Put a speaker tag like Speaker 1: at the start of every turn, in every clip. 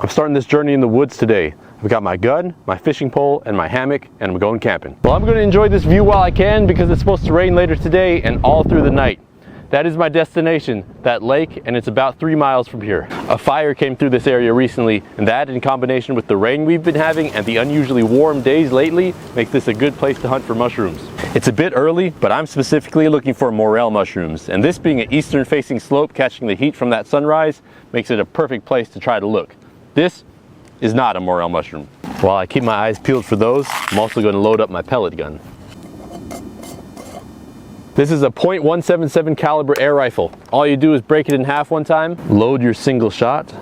Speaker 1: I'm starting this journey in the woods today. I've got my gun, my fishing pole, and my hammock, and I'm going camping. Well, I'm going to enjoy this view while I can because it's supposed to rain later today and all through the night. That is my destination, that lake, and it's about 3 miles from here. A fire came through this area recently, and that in combination with the rain we've been having and the unusually warm days lately makes this a good place to hunt for mushrooms. It's a bit early, but I'm specifically looking for morel mushrooms, and this being an eastern facing slope catching the heat from that sunrise makes it a perfect place to try to look. This is not a morel mushroom. While I keep my eyes peeled for those, I'm also going to load up my pellet gun. This is a .177 caliber air rifle. All you do is break it in half one time, load your single shot,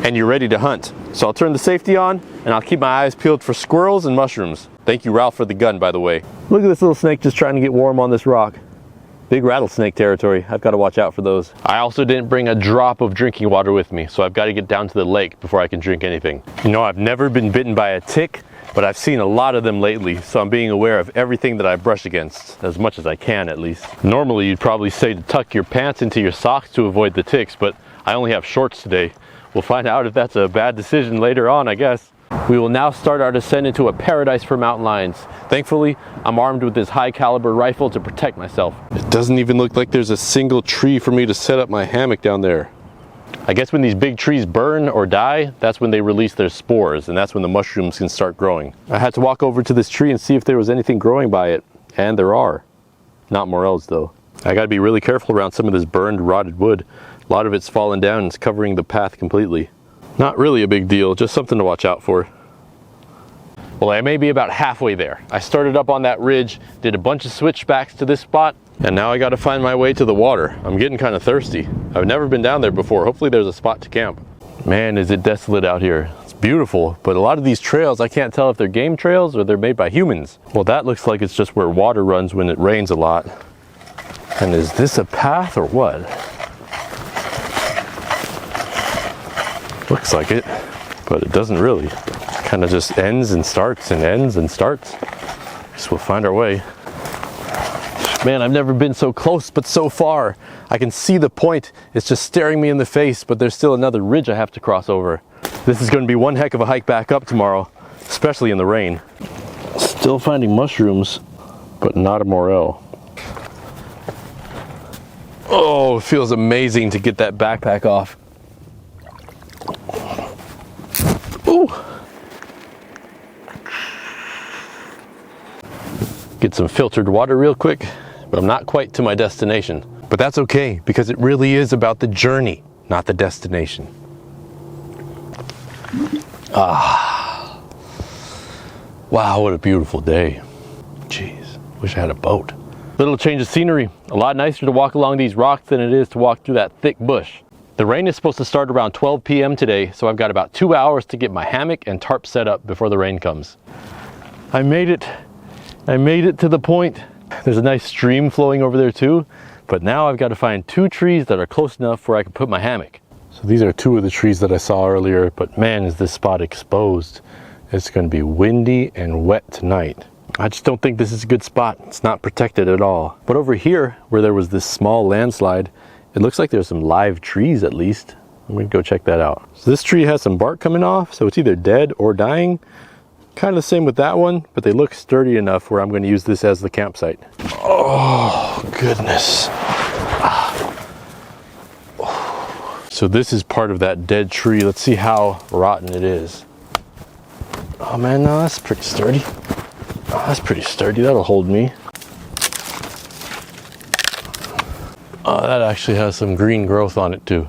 Speaker 1: and you're ready to hunt. So I'll turn the safety on and I'll keep my eyes peeled for squirrels and mushrooms. Thank you, Ralph, for the gun, by the way. Look at this little snake just trying to get warm on this rock. Big rattlesnake territory. I've got to watch out for those. I also didn't bring a drop of drinking water with me, so I've got to get down to the lake before I can drink anything. You know, I've never been bitten by a tick, but I've seen a lot of them lately, so I'm being aware of everything that I brush against, as much as I can at least. Normally you'd probably say to tuck your pants into your socks to avoid the ticks, but I only have shorts today. We'll find out if that's a bad decision later on, I guess. We will now start our descent into a paradise for mountain lions. Thankfully, I'm armed with this high caliber rifle to protect myself. It doesn't even look like there's a single tree for me to set up my hammock down there. I guess when these big trees burn or die, that's when they release their spores, and that's when the mushrooms can start growing. I had to walk over to this tree and see if there was anything growing by it, and there are. Not morels though. I gotta be really careful around some of this burned, rotted wood. A lot of it's fallen down and it's covering the path completely. Not really a big deal, just something to watch out for. Well, I may be about halfway there. I started up on that ridge, did a bunch of switchbacks to this spot, and now I gotta find my way to the water. I'm getting kind of thirsty. I've never been down there before. Hopefully there's a spot to camp. Man, is it desolate out here. It's beautiful, but a lot of these trails, I can't tell if they're game trails or they're made by humans. Well, that looks like it's just where water runs when it rains a lot. And is this a path or what? Looks like it, but it doesn't really. It kind of just ends and starts and ends and starts. Guess we'll find our way. Man, I've never been so close, but so far. I can see the point. It's just staring me in the face, but there's still another ridge I have to cross over. This is going to be one heck of a hike back up tomorrow, especially in the rain. Still finding mushrooms, but not a morel. Oh, it feels amazing to get that backpack off. Ooh. Get some filtered water real quick, but I'm not quite to my destination. But that's okay, because it really is about the journey, not the destination. Ah. Wow, what a beautiful day. Jeez, wish I had a boat. Little change of scenery. A lot nicer to walk along these rocks than it is to walk through that thick bush. The rain is supposed to start around 12 p.m. today, so I've got about 2 hours to get my hammock and tarp set up before the rain comes. I made it. I made it to the point. There's a nice stream flowing over there too, but now I've got to find 2 trees that are close enough where I can put my hammock. So these are 2 of the trees that I saw earlier, but man, is this spot exposed. It's going to be windy and wet tonight. I just don't think this is a good spot. It's not protected at all. But over here, where there was this small landslide, it looks like there's some live trees at least. I'm gonna go check that out. So this tree has some bark coming off, so it's either dead or dying. Kind of the same with that one, but they look sturdy enough where I'm going to use this as the campsite. Oh, goodness. So this is part of that dead tree. Let's see how rotten it is. Oh man, no, that's pretty sturdy. Oh, that's pretty sturdy. That'll hold me. Oh, that actually has some green growth on it too.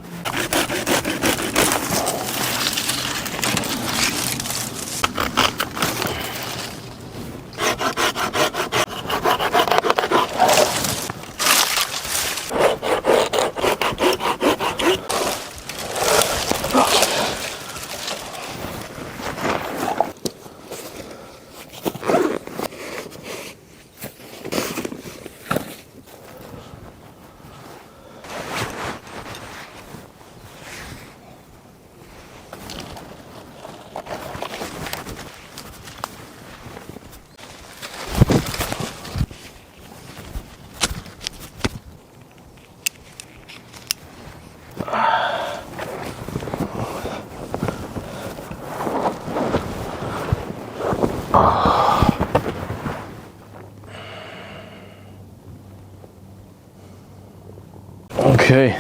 Speaker 1: Okay,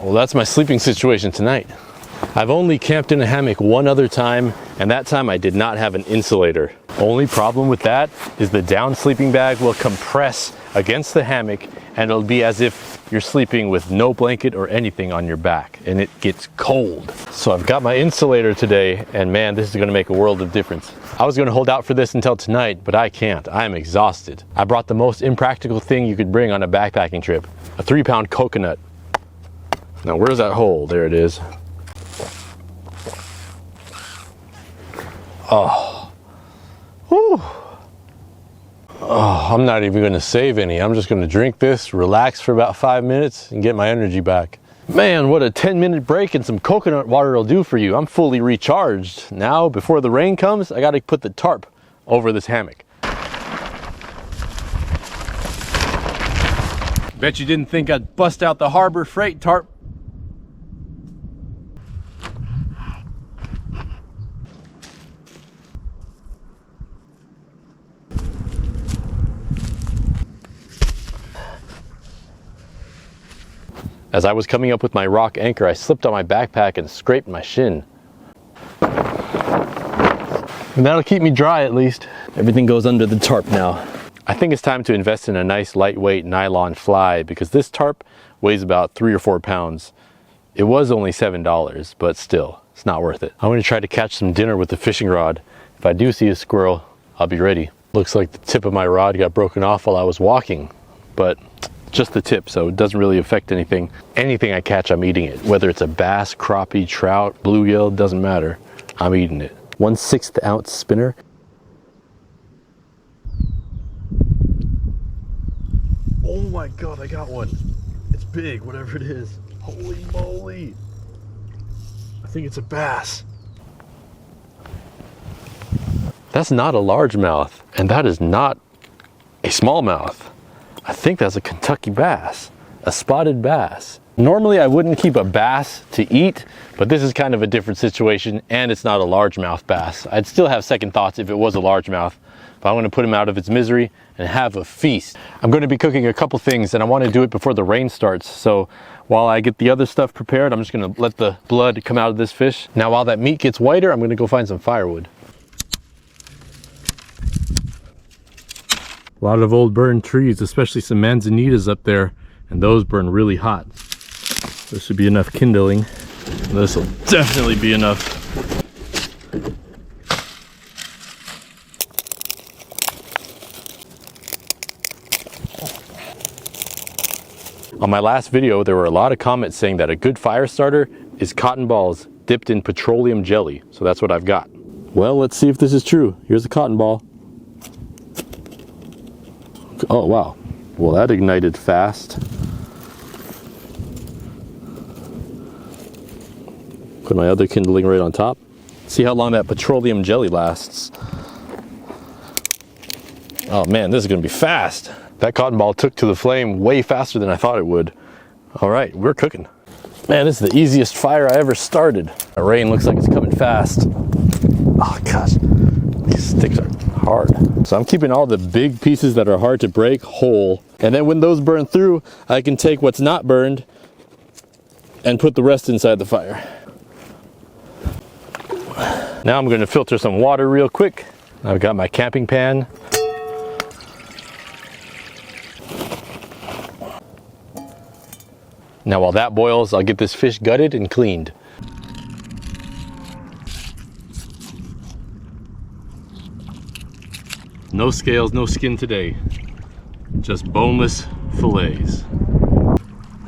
Speaker 1: well that's my sleeping situation tonight. I've only camped in a hammock one other time, and that time I did not have an insulator. Only problem with that is the down sleeping bag will compress against the hammock, and it'll be as if you're sleeping with no blanket or anything on your back, and it gets cold. So I've got my insulator today, and man, this is gonna make a world of difference. I was gonna hold out for this until tonight, but I can't. I'm exhausted. I brought the most impractical thing you could bring on a backpacking trip, a 3-pound coconut. Now where's that hole? There it is. Oh, whew. Oh, I'm not even gonna save any. I'm just gonna drink this, relax for about 5 minutes, and get my energy back. Man, what a 10-minute break and some coconut water will do for you. I'm fully recharged. Now, before the rain comes, I gotta put the tarp over this hammock. Bet you didn't think I'd bust out the Harbor Freight tarp. As I was coming up with my rock anchor, I slipped on my backpack and scraped my shin. And that'll keep me dry at least. Everything goes under the tarp now. I think it's time to invest in a nice lightweight nylon fly because this tarp weighs about 3 or 4 pounds. It was only $7, but still, it's not worth it. I'm gonna try to catch some dinner with the fishing rod. If I do see a squirrel, I'll be ready. Looks like the tip of my rod got broken off while I was walking, but just the tip, so it doesn't really affect anything. Anything I catch, I'm eating it. Whether it's a bass, crappie, trout, bluegill, doesn't matter. I'm eating it. 1/6 ounce spinner. Oh my God, I got one. It's big, whatever it is. Holy moly. I think it's a bass. That's not a largemouth, and that is not a smallmouth. I think that's a Kentucky bass, a spotted bass. Normally I wouldn't keep a bass to eat, but this is kind of a different situation, and it's not a largemouth bass. I'd still have second thoughts if it was a largemouth, but I'm gonna put him out of its misery and have a feast. I'm gonna be cooking a couple things, and I wanna do it before the rain starts. So while I get the other stuff prepared, I'm just gonna let the blood come out of this fish. Now while that meat gets whiter, I'm gonna go find some firewood. A lot of old burned trees, especially some manzanitas up there, and those burn really hot. This should be enough kindling. This will definitely be enough. On my last video, there were a lot of comments saying that a good fire starter is cotton balls dipped in petroleum jelly. So that's what I've got. Well, let's see if this is true. Here's a cotton ball. Oh wow, well that ignited fast. Put my other kindling right on top. See how long that petroleum jelly lasts. Oh man, this is gonna be fast. That cotton ball took to the flame way faster than I thought it would. All right, we're cooking. Man, this is the easiest fire I ever started. The rain looks like it's coming fast. Oh gosh, these sticks are hard. So I'm keeping all the big pieces that are hard to break whole. And then when those burn through, I can take what's not burned and put the rest inside the fire. Now I'm going to filter some water real quick. I've got my camping pan. Now while that boils, I'll get this fish gutted and cleaned. No scales, no skin today. Just boneless fillets.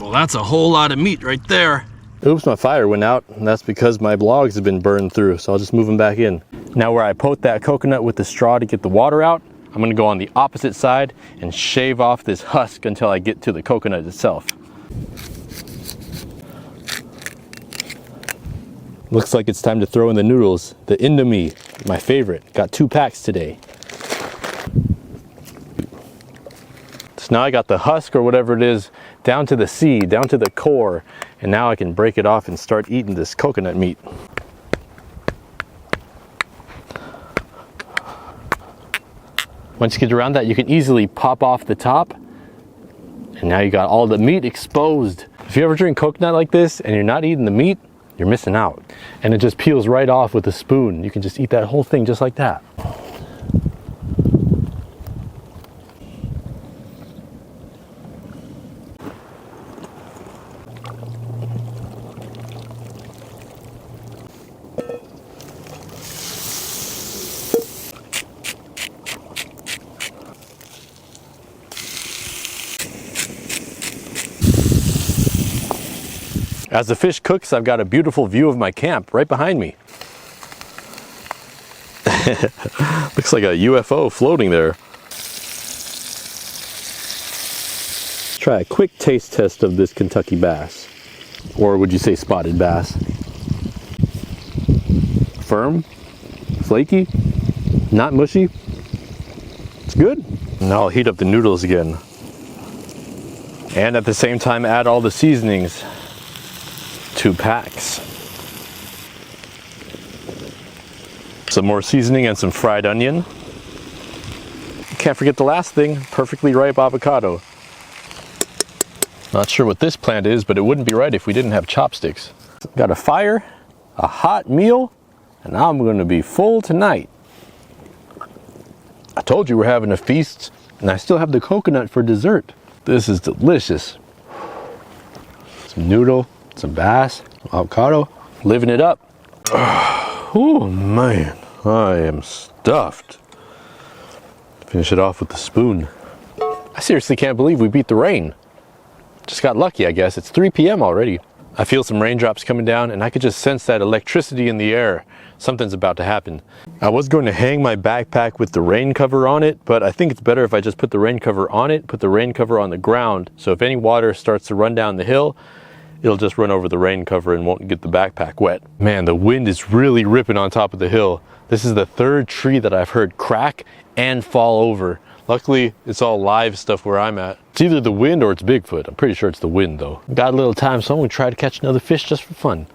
Speaker 1: Well, that's a whole lot of meat right there. Oops, my fire went out, and that's because my logs have been burned through, so I'll just move them back in. Now where I poke that coconut with the straw to get the water out, I'm gonna go on the opposite side and shave off this husk until I get to the coconut itself. Looks like it's time to throw in the noodles, the Indomie, my favorite. Got 2 packs today. So now I got the husk or whatever it is down to the seed, down to the core, and now I can break it off and start eating this coconut meat. Once you get around that, you can easily pop off the top, and now you got all the meat exposed. If you ever drink coconut like this and you're not eating the meat, you're missing out. And it just peels right off with a spoon. You can just eat that whole thing just like that. As the fish cooks, I've got a beautiful view of my camp right behind me. Looks like a UFO floating there. Let's try a quick taste test of this Kentucky bass. Or would you say spotted bass? Firm, flaky, not mushy. It's good. Now I'll heat up the noodles again. And at the same time add all the seasonings. 2 packs. Some more seasoning and some fried onion. Can't forget the last thing, perfectly ripe avocado. Not sure what this plant is, but it wouldn't be right if we didn't have chopsticks. Got a fire, a hot meal, and I'm gonna be full tonight. I told you we're having a feast, and I still have the coconut for dessert. This is delicious. Some noodle, some bass, avocado, living it up. Oh man, I am stuffed. Finish it off with the spoon. I seriously can't believe we beat the rain. Just got lucky, I guess. It's 3 p.m. already. I feel some raindrops coming down and I could just sense that electricity in the air. Something's about to happen. I was going to hang my backpack with the rain cover on it, but I think it's better if I just put the rain cover on it, put the rain cover on the ground, so if any water starts to run down the hill, it'll just run over the rain cover and won't get the backpack wet. Man, the wind is really ripping on top of the hill. This is the 3rd tree that I've heard crack and fall over. Luckily, it's all live stuff where I'm at. It's either the wind or it's Bigfoot. I'm pretty sure it's the wind though. Got a little time, so I'm gonna try to catch another fish just for fun.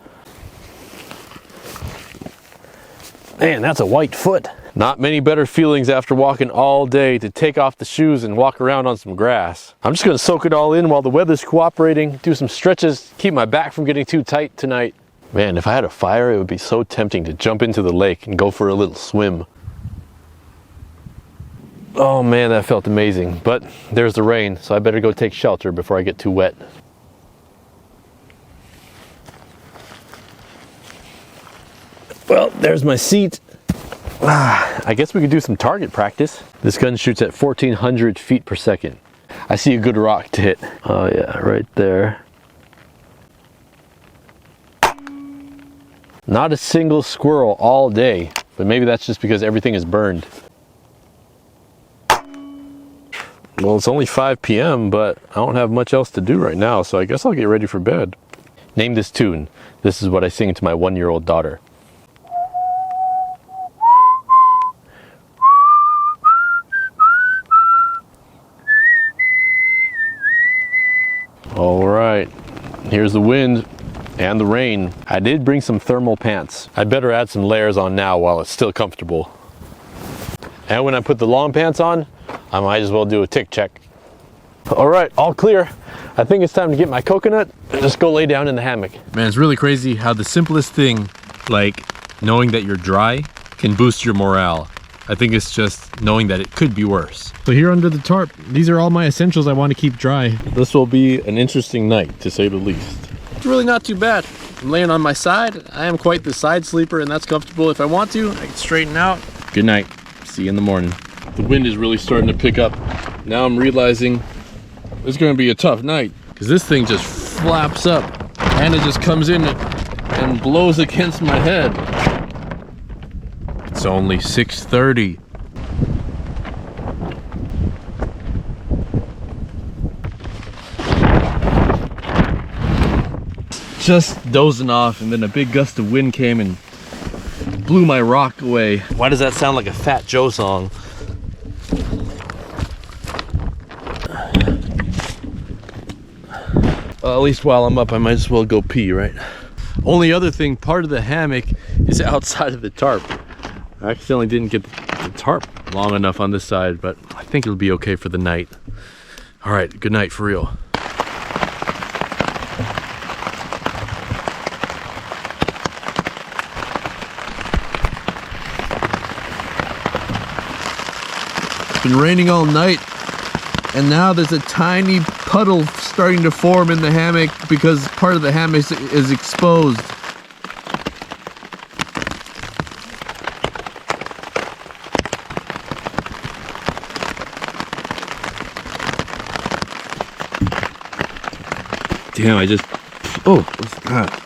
Speaker 1: Man, that's a white foot. Not many better feelings after walking all day to take off the shoes and walk around on some grass. I'm just gonna soak it all in while the weather's cooperating, do some stretches, keep my back from getting too tight tonight. Man, if I had a fire, it would be so tempting to jump into the lake and go for a little swim. Oh man, that felt amazing. But there's the rain, so I better go take shelter before I get too wet. Well, there's my seat. I guess we could do some target practice. This gun shoots at 1400 feet per second. I see a good rock to hit. Oh yeah, right there. Not a single squirrel all day, but maybe that's just because everything is burned. Well, it's only 5 p.m., but I don't have much else to do right now, so I guess I'll get ready for bed. Name this tune. This is what I sing to my 1-year-old daughter. All right, here's the wind and the rain. I did bring some thermal pants. I'd better add some layers on now while it's still comfortable. And when I put the long pants on, I might as well do a tick check. All right, all clear. I think it's time to get my coconut and just go lay down in the hammock. Man, it's really crazy how the simplest thing, like knowing that you're dry, can boost your morale. I think it's just knowing that it could be worse. So here under the tarp, these are all my essentials I want to keep dry. This will be an interesting night, to say the least. It's really not too bad. I'm laying on my side. I am quite the side sleeper, and that's comfortable. If I want to, I can straighten out. Good night. See you in the morning. The wind is really starting to pick up. Now I'm realizing it's going to be a tough night, because this thing just flaps up, and it just comes in and blows against my head. It's only 6:30. Just dozing off, and then a big gust of wind came and blew my rock away. Why does that sound like a Fat Joe song? Well, at least while I'm up, I might as well go pee, right? Only other thing, part of the hammock is outside of the tarp. I accidentally didn't get the tarp long enough on this side, but I think it'll be okay for the night. All right, good night for real.
Speaker 2: been raining all night, and now there's a tiny puddle starting to form in the hammock because part of the hammock is exposed. Damn, what's that?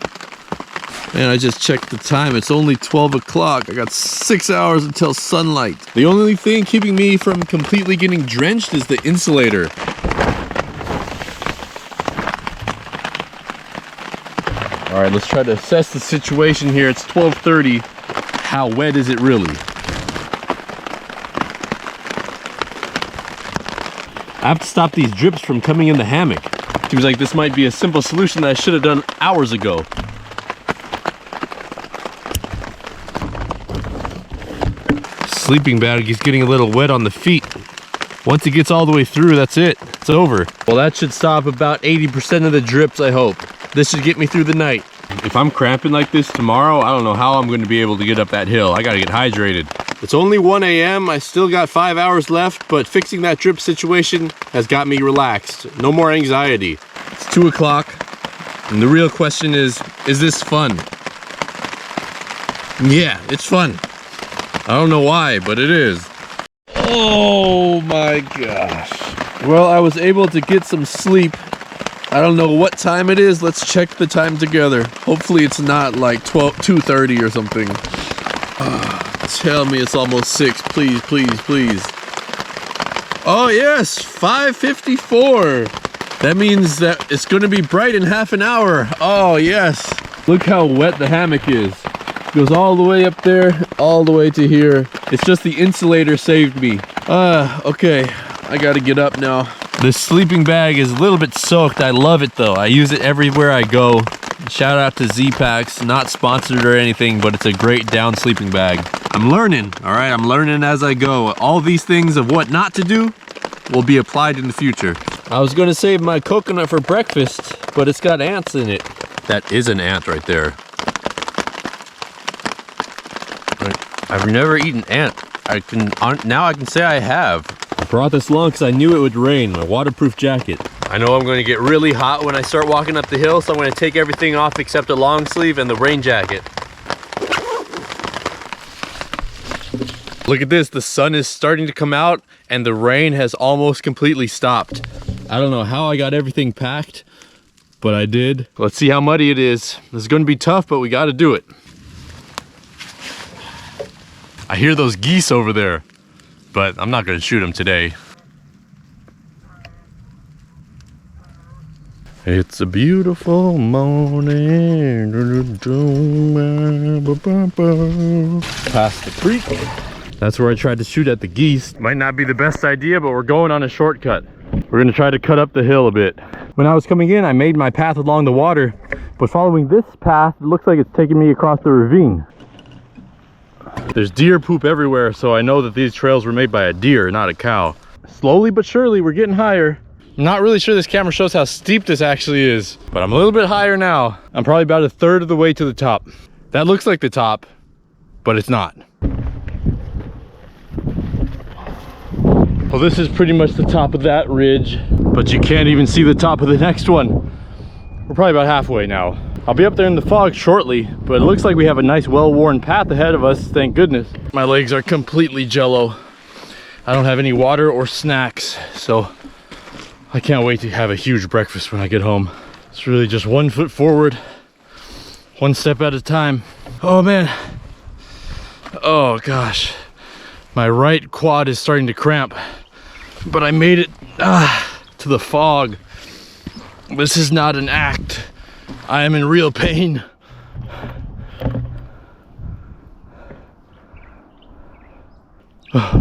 Speaker 2: Man, I just checked the time. It's only 12 o'clock. I got 6 hours until sunlight. The only thing keeping me from completely getting drenched is the insulator. All right, let's try to assess the situation here. It's 12:30. How wet is it really? I have to stop these drips from coming in the hammock. Seems like this might be a simple solution that I should have done hours ago. Sleeping bag is getting a little wet on the feet. Once it gets all the way through, that's it. It's over. Well, that should stop about 80% of the drips, I hope. This should get me through the night. If I'm cramping like this tomorrow, I don't know how I'm going to be able to get up that hill. I gotta get hydrated. It's only 1 a.m. I still got 5 hours left, but fixing that drip situation has got me relaxed. No more anxiety. It's 2 o'clock, and the real question is this fun? Yeah, it's fun. I don't know why, but it is. Oh my gosh. Well, I was able to get some sleep. I don't know what time it is. Let's check the time together. Hopefully it's not like 2:30 or something. Tell me it's almost 6. Please, please, please. Oh yes, 5:54. That means that it's going to be bright in half an hour. Oh yes. Look how wet the hammock is. Goes all the way up there, all the way to here. It's just the insulator saved me. Okay, I gotta get up now. This sleeping bag is a little bit soaked. I love it though. I use it everywhere I go. Shout out to Z-Packs, not sponsored or anything, but it's a great down sleeping bag. I'm learning, all right? I'm learning as I go. All these things of what not to do will be applied in the future. I was gonna save my coconut for breakfast, but it's got ants in it. That is an ant right there. I've never eaten ant. Now I can say I have. I brought this along because I knew it would rain, my waterproof jacket. I know I'm going to get really hot when I start walking up the hill, so I'm going to take everything off except a long sleeve and the rain jacket. Look at this, the sun is starting to come out and the rain has almost completely stopped. I don't know how I got everything packed, but I did. Let's see how muddy it is. This is going to be tough, but we got to do it. I hear those geese over there, but I'm not gonna shoot them today. It's a beautiful morning. Past the creek. That's where I tried to shoot at the geese. Might not be the best idea, but we're going on a shortcut. We're gonna try to cut up the hill a bit. When I was coming in, I made my path along the water, but following this path, it looks like it's taking me across the ravine. There's deer poop everywhere, so I know that these trails were made by a deer, not a cow. Slowly but surely, we're getting higher. I'm not really sure this camera shows how steep this actually is, but I'm a little bit higher now. I'm probably about a third of the way to the top. That looks like the top, but it's not. Well, this is pretty much the top of that ridge, but you can't even see the top of the next one. We're probably about halfway now. I'll be up there in the fog shortly, but it looks like we have a nice well-worn path ahead of us, thank goodness. My legs are completely jello. I don't have any water or snacks, so I can't wait to have a huge breakfast when I get home. It's really just 1 foot forward, 1 step at a time. Oh man. Oh gosh. My right quad is starting to cramp, but I made it to the fog. This is not an act. I am in real pain.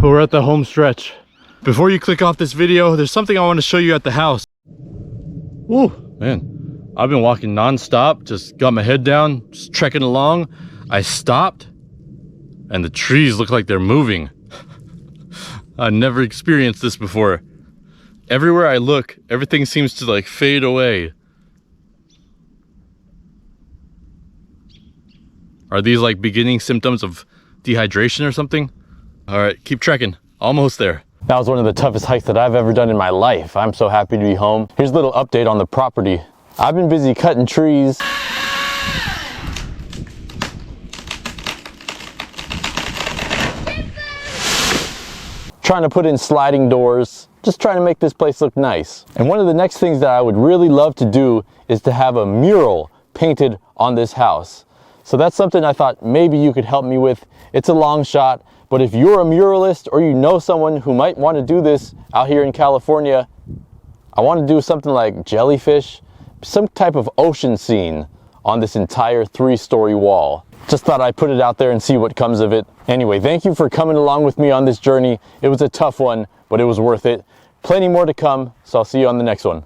Speaker 2: We're at the home stretch. Before you click off this video, there's something I want to show you at the house. Woo, man. I've been walking non-stop, just got my head down, just trekking along. I stopped, and the trees look like they're moving. I've never experienced this before. Everywhere I look, everything seems to like fade away. Are these like beginning symptoms of dehydration or something? All right, keep trekking. Almost there.
Speaker 1: That was one of the toughest hikes that I've ever done in my life. I'm so happy to be home. Here's a little update on the property. I've been busy cutting trees, trying to put in sliding doors, just trying to make this place look nice. And one of the next things that I would really love to do is to have a mural painted on this house. So that's something I thought maybe you could help me with. It's a long shot, but if you're a muralist or you know someone who might want to do this out here in California, I want to do something like jellyfish, some type of ocean scene on this entire 3-story wall. Just thought I'd put it out there and see what comes of it. Anyway, thank you for coming along with me on this journey. It was a tough one, but it was worth it. Plenty more to come, so I'll see you on the next one.